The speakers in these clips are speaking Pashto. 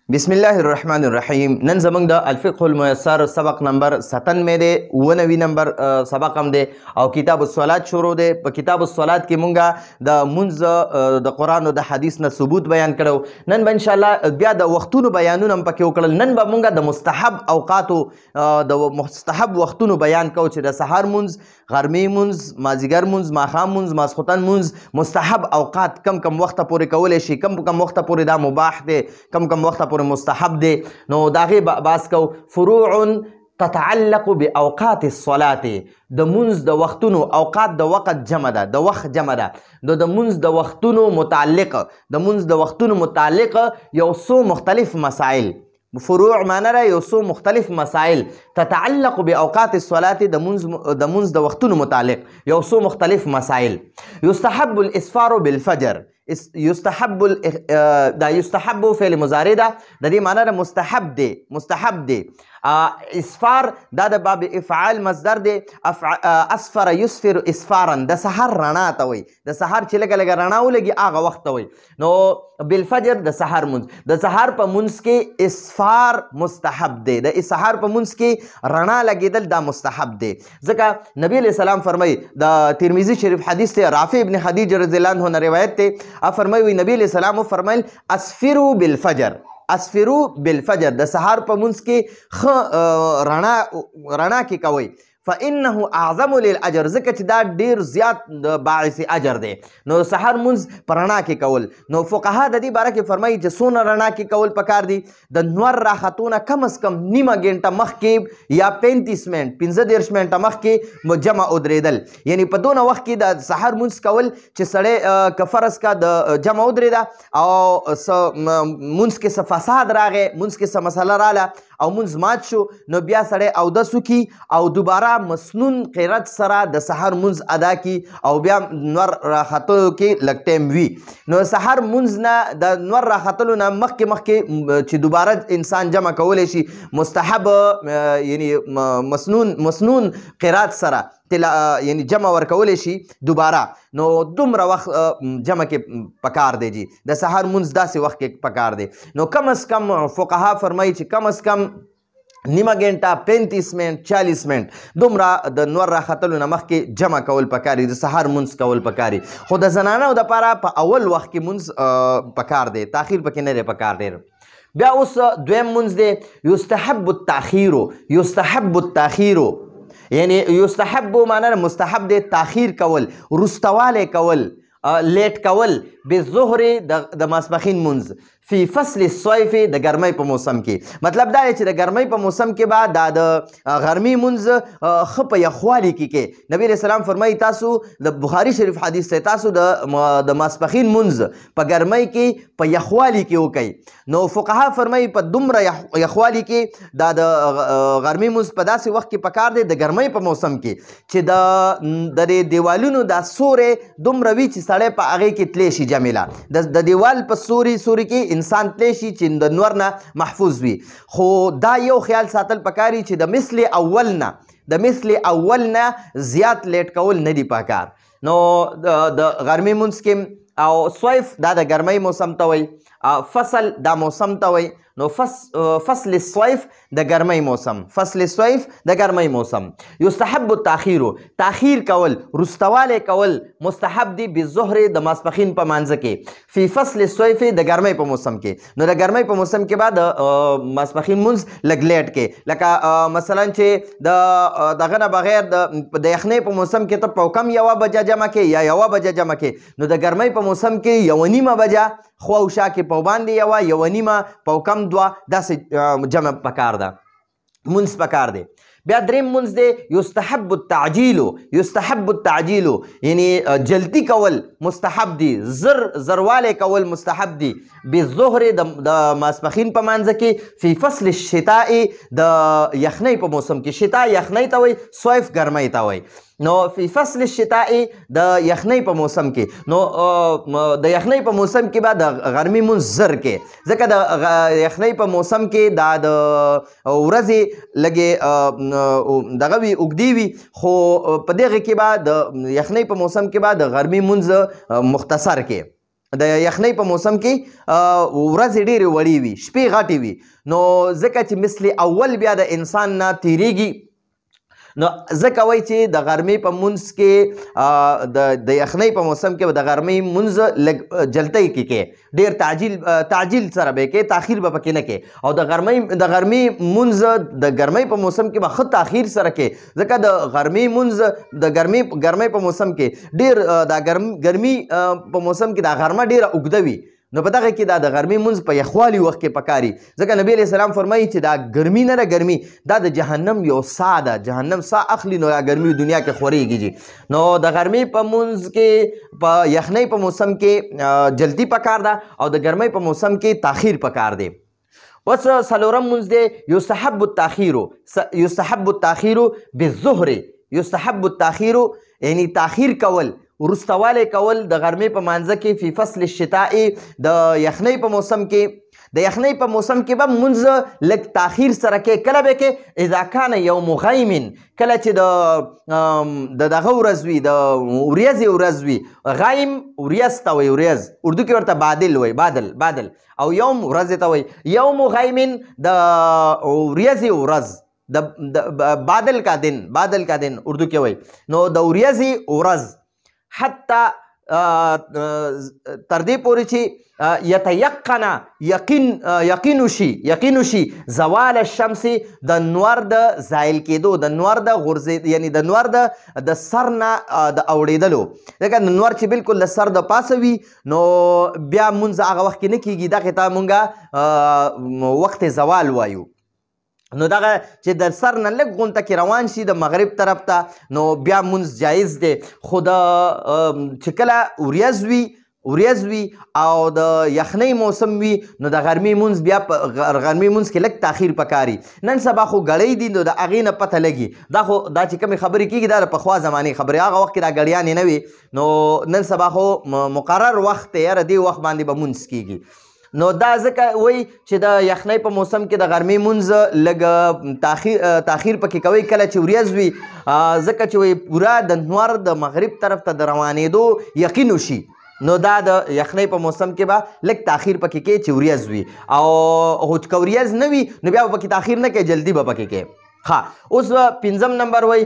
بسم الله الرحمن الرحیم. نن زمونږ د الفقه الميسر سبق نمبر 97 دی، 99 نمبر سبق هم دی او کتاب الصلات شروع دی. په کتاب الصلات کې مونږه د منځ د قرآن او د حدیث نه ثبوت بیان کړو. نن به ان شاء الله بیا د وختونو بیانونه هم پکې وکړل. نن به مونږه د مستحب اوقاتو د مستحب وختونو بیان کوو چې د سحر منځ، غرمې منځ، مازیګر منځ، ماښام منځ، ماسخوتن منځ مستحب اوقات کم کم وخته پورې کولی شي، کم کم وخته پورې دا مباح دی، کم کم وخته پورې مستحب دی. نو د هغې بحث کو. فروع تتعلق باوقات الصلاه، د منځ د وختونو، اوقات د وخت جمع ده، د وخت جمع ده. د منځ د وختونو متعلق، د منځ د وختونو متعلق یو څو مختلف مسائل، فروع معنی را یو څو مختلف مسائل تتعلق باوقات الصلاه، د منځ د وختونو متعلق یو څو مختلف مسائل. يستحب الاسفار بالفجر. يستحب دا يستحب فعل مضارع ده، د دې معنی را مستحب دی، مستحب دی. اسفار دا د باب افعال مصدر دی. اسفر يسفر اسفارا، د سحر رڼا ته وي، د سحر چې لږه لږه رڼا ولګي هغه وخت ته وي. نو بالفجر د سحر منځ، د سحر په منځ کې اسفار مستحب دی، د سحر په منځ کې رڼا لګېدل دا مستحب دی. ځکه نبی علیہ السلام فرمایي، د ترمذی شریف حدیث ته رافع ابن خدیج رضی الله عنه روایت ته فرمایي، نبی علیہ السلام فرمایل اسفروا بالفجر، اسفرو بالفجر، د سحر په منځ کې رڼا کې کوي. فانه اعظم للاجر، ځکه چې دا ډیر زیات د باعث اجر دی. نو سحر منځ په رڼا کې کول. نو فقها د دې باره کې فرمایي چې څونه رڼا کې کول پکار دي. د نور راختونه کم از کم نیمه ګنټه مخکې یا 35 منټ 15 منټه مخکې جمع ودرېدل. یعنی په دونه وخت کې د سحر منځ کول چې سړی که فرض کا د جمع ودرېده او منځ کې څه فساد راغی، منځ کې څه مسله راله او منځ مات شو، نو بیا سړی اودس وکړي او دوباره مسنون قرت سره د سحر منځ ادا کی او بیا نور راختلو کې لږ ټایم وي. نو سحر منځ نه د نور راختلو نه مخکې چې دوباره انسان جمع کولی شي مستحب، یعنی مسنون قرات سره یعنی جمع ورکولی شي دوباره. نو دومره وخت جمع کې پکار دی جی، د سحر منځ داسې وخت کې پکار دی. نو کم از کم فقها فرمایي چې کم از کم نیمه ګنټه 35 منټ 40 منټ دومره د نور راختلو نه مخکې جمع کول پکاري، د سحر منځ کول پکاري. خو د زنانو دپاره په اول وخت کې منځ پکار دی، تاخیر پکې نه دی پکار ډېر. بیا اوس دویم منځ دی یستحب التاخیر. یستحب التاخیر یعنی یستحب معنی مستحب دی، تاخیر کول، رستوالی کول، لیٹ کول بالظهر د ماسپښین منځ فی فصل الصیف د ګرمۍ په موسم کې. مطلب دا دی چې د ګرمۍ په موسم کې به دا د غرمې منځ ښه په یخوالي کې نبی علیہ السلام فرمایي تاسو د بخاري شریف حدیث ته تاسو د ماسپښین منځ په ګرمۍ کې په یخوالي کې وکئ. نو فقها فرمایي په دومره یخوالي کې دا د غرمې منځ په داسې وخت کې پکار دی د ګرمۍ په موسم کې چې د دیوالونو دا سورې دومره وي چې سړی په هغې کې تلی شي جمیله، د دیوال په سوري کې انسان تلی شي چې د نور نه محفوظ وي. خو دا یو خیال ساتل پکاري چې د مثل اول نه زیات لیټ کول نه دی پکار. نو د غرمې منځ کې او صیف دا د ګرمۍ موسم ته وایي، فصل دا موسم ته وایي. نو فصل الصيف د ګرمۍ موسم، فصل الصيف د ګرمۍ موسم. یستحب التاخیر، تاخیر کول، رستوالی کول مستحب دی بالظهر د ماسپښین په مانځه کې فی فصل الصيف د ګرمۍ په موسم کې. نو د ګرمۍ په موسم کې بعد ماسپښین منځ لږ لیټ کې، لکه مثلا چې دغه نه بغیر د یخنۍ په موسم کې ته په کم 1 بجه جمع کې یا 1 بجه جمع کې، نو د ګرمۍ په موسم کې 1:30 بجه خوا او شا کې په باندې 1:30 په کم 2 داسې جمع پکار ده، منځ پکار دی. بیا دریم منځ دی یستحب التعجیل. یستحب التعجیل یعنی جلدی کول مستحب دی، زروالی کول مستحب دی بالظهر د ماسپښین په مانځه کې فی فصل الشتاء د یخنۍ په موسم کې. شتا یخنۍ ته وایي، صیف ګرمۍ ته وایي. نو فی فصل الشتاء د یخنۍ په موسم کې. نو د یخنۍ په موسم کې به د غرمې منځ زر کې، ځکه د یخنۍ په موسم کې دا د ورځې لږې دغه وي اوږدې وي، خو په دغه کې به د یخنۍ په موسم کې به د غرمې منځ مختصر کې د یخنۍ په موسم کې ورځې ډېرې وړې وي، شپې غټې وي، نو ځکه چې مثل اول بیا د انسان نه تیریږي، نو ځکه وایي چې د غرمې په منځ کې د یخنۍ په موسم کې به د غرمې منځ لږ جلتۍ کې ډېر تعجیل سره به کې، تاخیر به پکې نه کې، او د غرمې منځ د ګرمۍ په موسم کې به ښه تاخیر سره کې، ځکه د غرمې منځ د ګرمۍ په موسم کې ډېر دا ګرمي په موسم کې دا غرمه ډېره اوږده وي، نو په دغه کې دا د غرمې منځ په یخوالي وخت کې پکاري، ځکه نبی علیه السلام فرمایي چې دا ګرمي نه ده، ګرمي دا د جهنم یو سا ده، جهنم سا اخلي نو دا ګرمي دنیا کې خورېږي، نو د غرمې په منځ کې په یخنۍ په موسم کې جلدي پکار ده، او د ګرمۍ په موسم کې تاخیر پکار دی. اوس څلورم منځ دی یستحب التاخیر بالظهر، یستحب التاخیر یعنی تاخیر کول، ورستوالی کول د غرمې په مانځه کې فی فصل الشتاء د یخنۍ په موسم کې، د یخنۍ په موسم کې به منځ لږ تاخیر سره کې، کله به کې اذا کان یوم غیم، کله چې د دغه ورځ وي، د وریځې ورځ وي، غیم وریځ ته وایي، وریځ اردو کې ورته بادل وایي، بادل، او یوم ورځې ته وایي، یوم غیم د وریځې ورځ، د بادل کا دن اردو کې وایي، نو د وریځې ورځ حتی تر دې پورې چې یتیقن یقین شي زوال الشمس د نور د زایل کېدو، د نور د غورځېد، یعنی د نور د سر نه د اوړېدلو، ځکه د نور چې بالکل د سر د پاسه وي نو بیا مونځ هغه وخت کې نه کېږي، دغې ته مونږ وخت زوال وایو، نو دغه چې د سر نه لږ غونته کې روان شي د مغرب طرف ته نو بیا مونځ جایز دی، خو چې کله وریځ وي او د یخنۍ موسم وي نو د غرمې مونځ بیا په غرمې مونځ کې لږ تاخیر پکاري. نن سبا خو ګړۍ دي نو د هغې نه پته لګي، دا چې کومې خبرې کېږي دا د پخوا زمانې خبرې، هغه وخت کې دا ګړیانې نه وي، نو نن سبا خو مقرر وخت دی، یاره دې وخت باندې به مونځ کېږي، نو دا ځکه وایي چې د یخنۍ په موسم کې د غرمې مونځ لږ تاخیر پکې کوي کله چې وریځ وي، ځکه چې وایي پوره د نور د مغرب طرف ته د روانېدو یقین وشي، نو دا د یخنۍ په موسم کې به لږ تاخیر پکې کوي چې وریځ وي، او که وریځ نه وي نو بیا به پکې تاخیر نه کوي، جلدي به پکې کوي. ښه، اوس پنځم نمبر وایي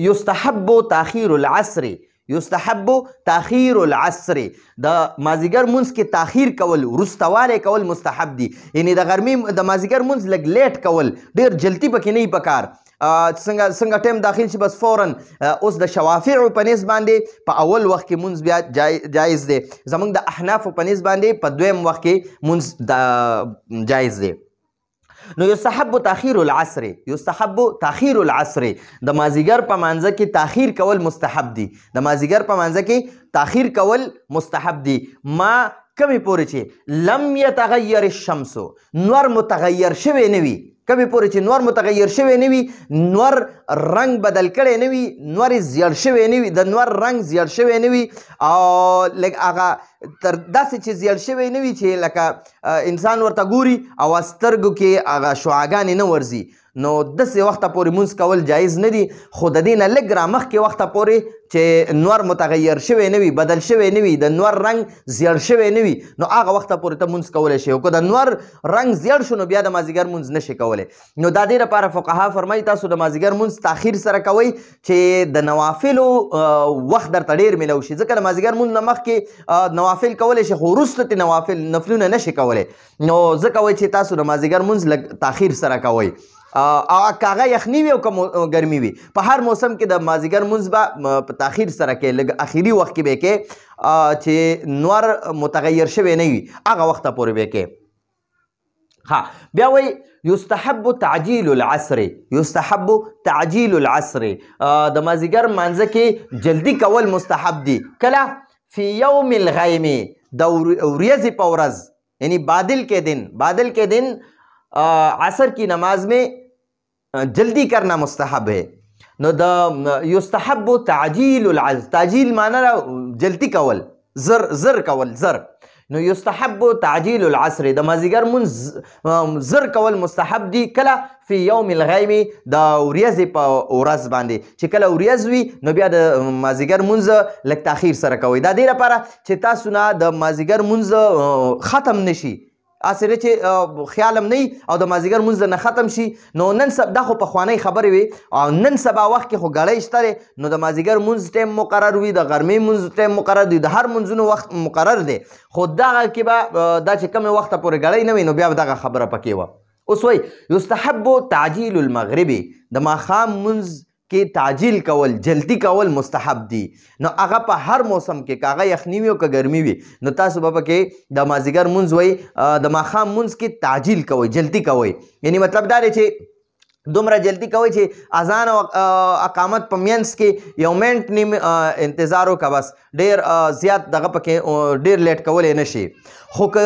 یستحب تاخیر العصر، یستحب تاخیر العصر، د مازیګر منځ کې تاخیر کول، وروستوالی کول مستحب دي، یعنی د غرمې د مازیګر منځ لږ لیټ کول، ډېر جلدي پکې نه وي پکار، څنګه ټایم داخل شي بس فوراً. اوس د شوافعو په نسبت باندې په اول وخت کې مونځ بیا جایز دی، زموږ د احنافو په نسبت باندې په دویم وخت کې مونځ جایز دی. نو یستحب تاخیر العصر، یستحب تاخیر العصر، د مازیګر په مانځه کې تاخیر کول مستحب دي، د مازیګر په مانځه کې تاخیر کول مستحب دي، ما کمې پورې چې لم یتغیر الشمس، نور متغیر شوی نه وي، کمې پورې چې نور متغیر شوی نه وي، نور رنګ بدل کړی نه وي، نور زیړ شوی نه وي، د نور رنګ زیړ شوی نه وي، او لږ هغه تر داسې چې زیړ شوی نه وي چې لکه انسان ورته ګوري او سترګو کې هغه شعاګانې نه ورځي، نو داسې وخته پورې مونځ کول جایز نه دي، خو د دې نه لږ رامخکې وخته پورې چې نور متغیر شوی نه وي، بدل شوی نه وي، د نور رنګ زیړ شوی نه وي، نو هغه وخته پورې ته مونځ کولی شي، او که د نور رنګ زیړ شو نو بیا د مازیګر مونځ نشي کولی. نو دا دې لپاره فقها فرمایي تاسو د مازیګر مونځ تاخیر سره کوئ چې د نوافلو وخت درته ډېر میلو شي، ځکه د مازیګر مونځ نه مخکې نوافل کولی شي خو وروسته ترې نوافل نفلونه نشي کولی، نو ځکه وایي چې تاسو د مازیګر مونځ لږ تاخیر سره کوئ، او که هغه یخني وي او که ګرمي وي، په هر موسم کې د مازیګر مونځ به په تاخیر سره کې لږ اخري وخت کې به کې چې نور متغیر شوی نه وي، هغه وخته پورې به کې. ها، بیا وایي یستحب تعجیل العصر، یستحب تعجیل العصر، د مازیګر مانځه کې جلدی کول مستحب دي، کله فی یوم الغیم، د وریځې په ورځ، یعنی بادل کے دن عصر کی نماز میں جلدی کرنا مستحب ہے. نو د یستحب تعجیل العصر، تعجیل معنی را جلدی کول، زر کول، زر نو یستحب تعجیل العصر د مازدیګر مونځ زر کول مستحب دي کله فی یوم الغیم د ورځې په ورځ باندې چې کله ورځ وي نو بیا د مازدیګر مونځ لږ تاخیر سره کوئ دا دې لپاره چې تاسو نه د مازدیګر مونځ ختم نشي اسره چې خیالم نه او د مازدیګر مونځ نه ختم شي نو نن سبا دا خو پخوانی خبرې وي او نن سبا وخت کې خو ګړی شته نو د مازدیګر مونځ ټایم مقرر وي د غرمې مونځ ټایم مقرر دی د هر مونځونو وخت مقرر دی خو دغه کې به دا چې کوم وخت پورې ګړی نه وي نو بیا دغه خبره پکې وه اوس وایي یستحب تعجیل المغرب د ماښام مونځ کې تعجیل کول جلدی کول مستحب دي نو هغه په هر موسم کې که هغه یخني وي او که ګرمي وي نو تاسو به پکې د مازدیګر مونځ وایي د ماښام مونځ کې تعجیل کوئ جلدی کوئ یعنی مطلب دا دی چې دومره جلدی کوئ چې اذان او اقامت په منځ کې یو منټ نیم انتظار وکړه بس ډیر زیات دغه پکې ډیر لیټ کولی نه شي خو که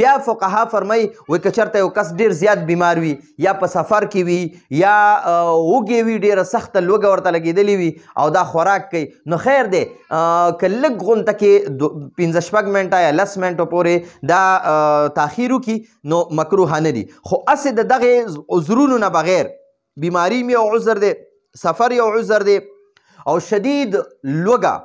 بیا فقها فرمایي وایي که چېرته یو کس ډیر زیات بیمار وي یا په سفر کې وي یا وږی وي ډیره سخته لوږه ورته لګېدلې وي او دا خوراک کوي نو خیر دی که لږ غونته کې 15-16 منټه یا 10 منټو پورې دا تاخیر وکړي نو مکروه نه دي خو هسې د دغې عذرونو نه بغیر بیماری یو عذر دی سفر یو عذر دی او شدید لوږه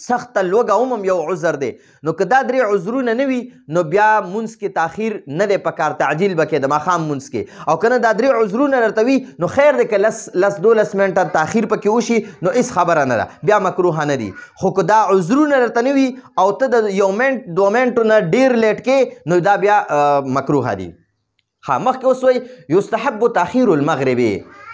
سخته لوږه هم یو عذر دی نو که دا درې عذرونه نه وي نو بیا مونځ کې تاخیر نه دی پکار تعجیل به کې د ماښام مونځ کې او که نه دا درې عذرونه درته وي نو خیر دی که 10-12 منټه تاخیر پکې وشي نو هېڅ خبره نه ده بیا مکروه نه دي خو که دا عذرونه درته نه وي او ته د یو منټ 2 منټو نه ډېر لیټ کې نو دا بیا مکروه دي ها مخکې اوس وایي یستحب تاخیر المغرب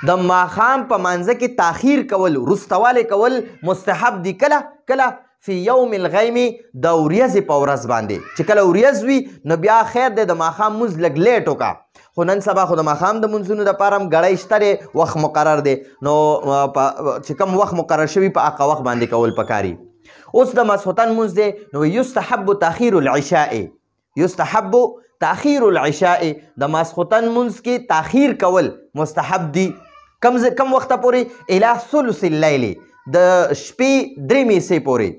د ماښام په مانځه کې تاخیر کول وروستوالی کول مستحب دي کله فی یوم الغیم د ورځې په ورځ باندې چې کله ورځ وي نو بیا خیر دی د ماښام مونځ لږ لیټ وکړه خو نن سبا خو د ماښام د مونځونو دپاره هم ګړی شته دی وخت مقرر دی نو چې کوم وخت مقرر شوي په هغه وخت باندې کول پکاري اوس د ماسخوتن مونځ دی نو یستحب تاخیر العشاء یستحب تاخیر العشاء د ماسخوتن مونځ کې تاخیر کول مستحب دي کم وخته پورې الی ثلث اللیل د شپې 3 حصې پورې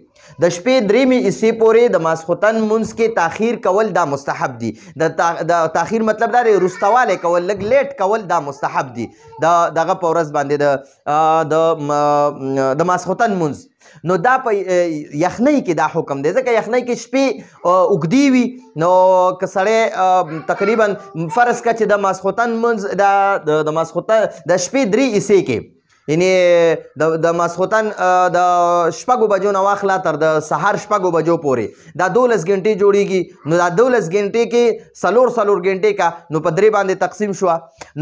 د شپې 3 حصې پورې د ماسخوتن مونځ کې تاخیر کول دا مستحب دي د تاخیر مطلب دا دی وروستوالی کول لږ لیټ کول دا مستحب دي دغه په ورځ باندې د ماسخوتن مونځ نو دا په یخنۍ کې دا حکم دی ځکه یخنۍ کې شپې اوږدې وي نو که سړی تقریبا فرض کړه چې د ماسخوتن مونځ د ماسخوتن د شپې 3 حصې کې یعنی د ماسخوتن د 6 بجو نه واخله تر د سهار 6 بجو پورې دا 12 غنټې جوړیږي نو دا 12 غنټې کې 4 غنټې کا نو په 3 باندې تقسیم شو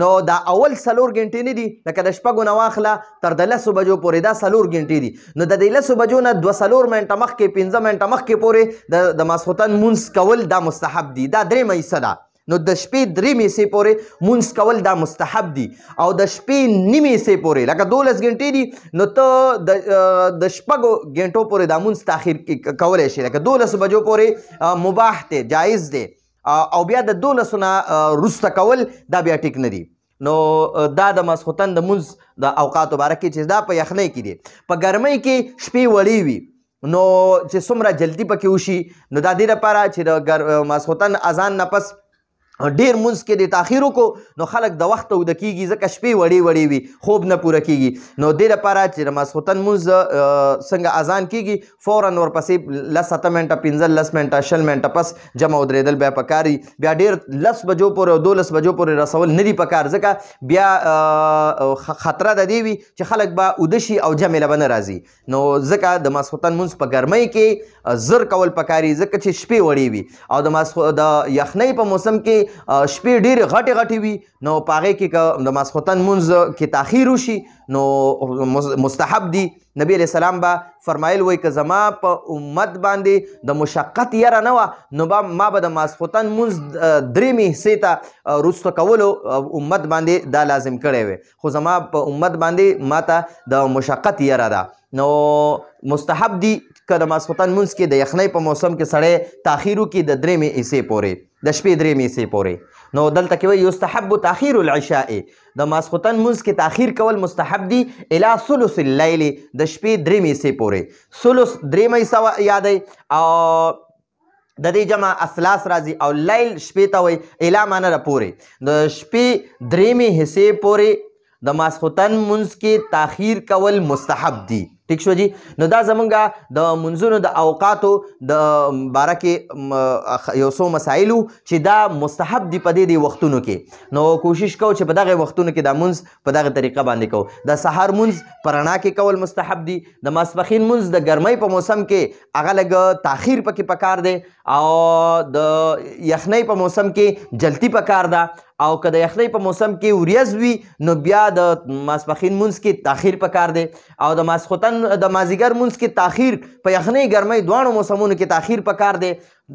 نو دا اول 4 غنټې نه دي لکه د 6 نه واخله تر د 10 بجو پورې دا 4 غنټې دي نو د 10 بجو نه 2 منټه مخکې 15 منټه مخکې پورې د ماسخوتن مونځ کول دا مستحب دي دا 3 حصه ده نو د شپې 3 حصې پورې مونځ کول دا مستحب دي او د شپې نیم حصې پورې لکه 12 غنټې دي نو ته د 6 غنټو پورې دا مونځ تاخیر کولی شي لکه 12 بجو پورې مباح دی جایز دی او بیا د 12 نه وروسته کول دا بیا ټیک نه دي نو دا د ماسخوتن د مونځ د اوقاتو باره کې چې دا په یخنۍ کې دي په ګرمۍ کې شپې وړې وي نو چې څومره جلدي پکې وشي نو دا دې لپاره چې د ماسخوتن اذان نه پس ډیر مونځ کې د تاخیر وکړو نو خلک د وخته اوده کېږي ځکه شپې وړې وي خوب نه پوره کېږي نو دې لپاره چې د ماسخوتن مونځ څنګه اذان کېږي فورا ورپسې 10 منټه 15 منټه 20 منټه پس جمع ودرېدل بیا پکار دي بیا ډېر 10 بجو پورې او 12 بجو پورې رسول نه دي پکار ځکه بیا خطره د دې وي چې خلک به اوده شي او جمع له به نه راځي نو ځکه د ماسخوتن مونځ په ګرمۍ کې زر کول پکاري ځکه چې شپې وړې وي او د یخنۍ په موسم کې شپې ډېرې غټې وي نو په هغې کې که د ماسخوتن مونځ کې تاخیر وشي نو مستحب دي نبی علیه السلام به فرمایل وایي که زما په امت باندې د مشقت یره نه وه نو ما به د ماسخوتن مونځ 3 حصې ته وروسته کولو امت باندې دا لازم کړی وی خو زما په امت باندې ما ته د مشقت یره ده نو مستحب دي که د ماسخوتن مونځ کې د یخنۍ په موسم کې سړی تاخیر وکړي د 3 حصې پورې د شپې 3 حصې پورې نو دلته کې وایي یستحب تاخیر العشاء د ماسخوتن مونځ کې تاخیر کول مستحب دي الی ثلث اللیل د شپې 3 حصې پورې ثلث 3 حصه یادی او د دې جمع اثلاث راځي او لیل شپې ته وایي الی معنی د پورې د شپې درېیمې حصې پورې د ماسخوتن منځ کې تاخیر کول مستحب دي. ٹھیک شو جی. نو دا زمونږه د منځونو د اوقاتو د باره کې یو څو مسایلو چې دا مستحب دي په دې وختونو کې. نو کوشش کوو چې په دغه وختونو کې دا منځ په دغه طریقه باندې کوو. د سحر منځ په رڼا کې کول مستحب دي. د ماسپښین منځ د ګرمۍ په موسم کې هغه لږ تاخیر پکې پکار دی او د یخنۍ په موسم کې جلتی پکار ده او که د یخنۍ په موسم کې وریځ وي نو بیا د ماسپښین منځ کې تاخیر پکار دی او د ماسخوتن د مازیګر منځ کې تاخیر په یخنۍ ګرمۍ دواړو موسمونو کې تاخیر پکار دی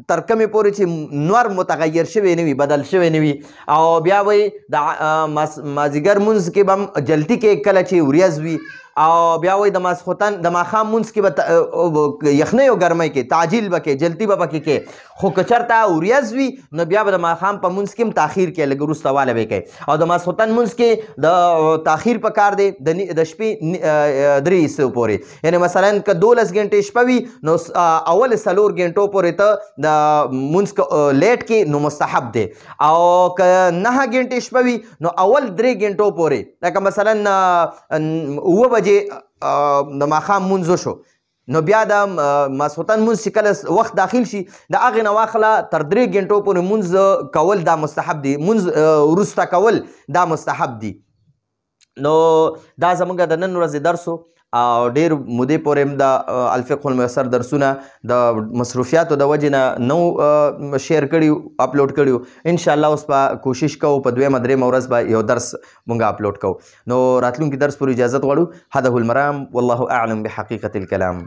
تر کومې پورې چې نور متغیر شوی نه وي بدل شوی نه وي. او بیا وایي د مازیګر منځ کې به هم جلتی کې کله چې وریځ وي او بیا وایي د ماسخوتن د ماښام منځ کې به یخنۍ او ګرمۍ کې تعجیل به کې جلتی به پکې کې. خو که چېرته وریځ وي نو بیا به د ماښام په منځ کې هم تاخیر کې لږ وروسته واله به کوي او د ماسخوتن منځ کې د تاخیر پکار دی د شپې 3 حصو پورې. یعنې مثلا که 12 غنټې شپه وي نو اول 4 غنټو پورې ته د منځ لیټ کې نو مستحب دی او که 9 غنټې شپه وي نو اول 3 غنټو پورې لکه مثلا 9 بجې د ماښام منځ وشو نو بیا د ماسخوتن منځ چې کله وخت داخل شي د هغې نه واخله تر 3 غنټو پورې منځ کول دا مستحب دی منځ وروسته کول دا مستحب دی. نو دا زمونږ د نن ورځې درس او ډیر مودې پورې هم د الفقه الميسر درسونه د مصروفیاتو د وجې نه نو شیر کړي اپلوډ کړي. انشاءالله اوس به کوشش کوو په 2 درېیمه ورځ به یو درس مونږ اپلوډ کوو. نو راتلونکي درس پورې اجازت غواړو. هذا هو المرام والله اعلم بحقیقة الكلام.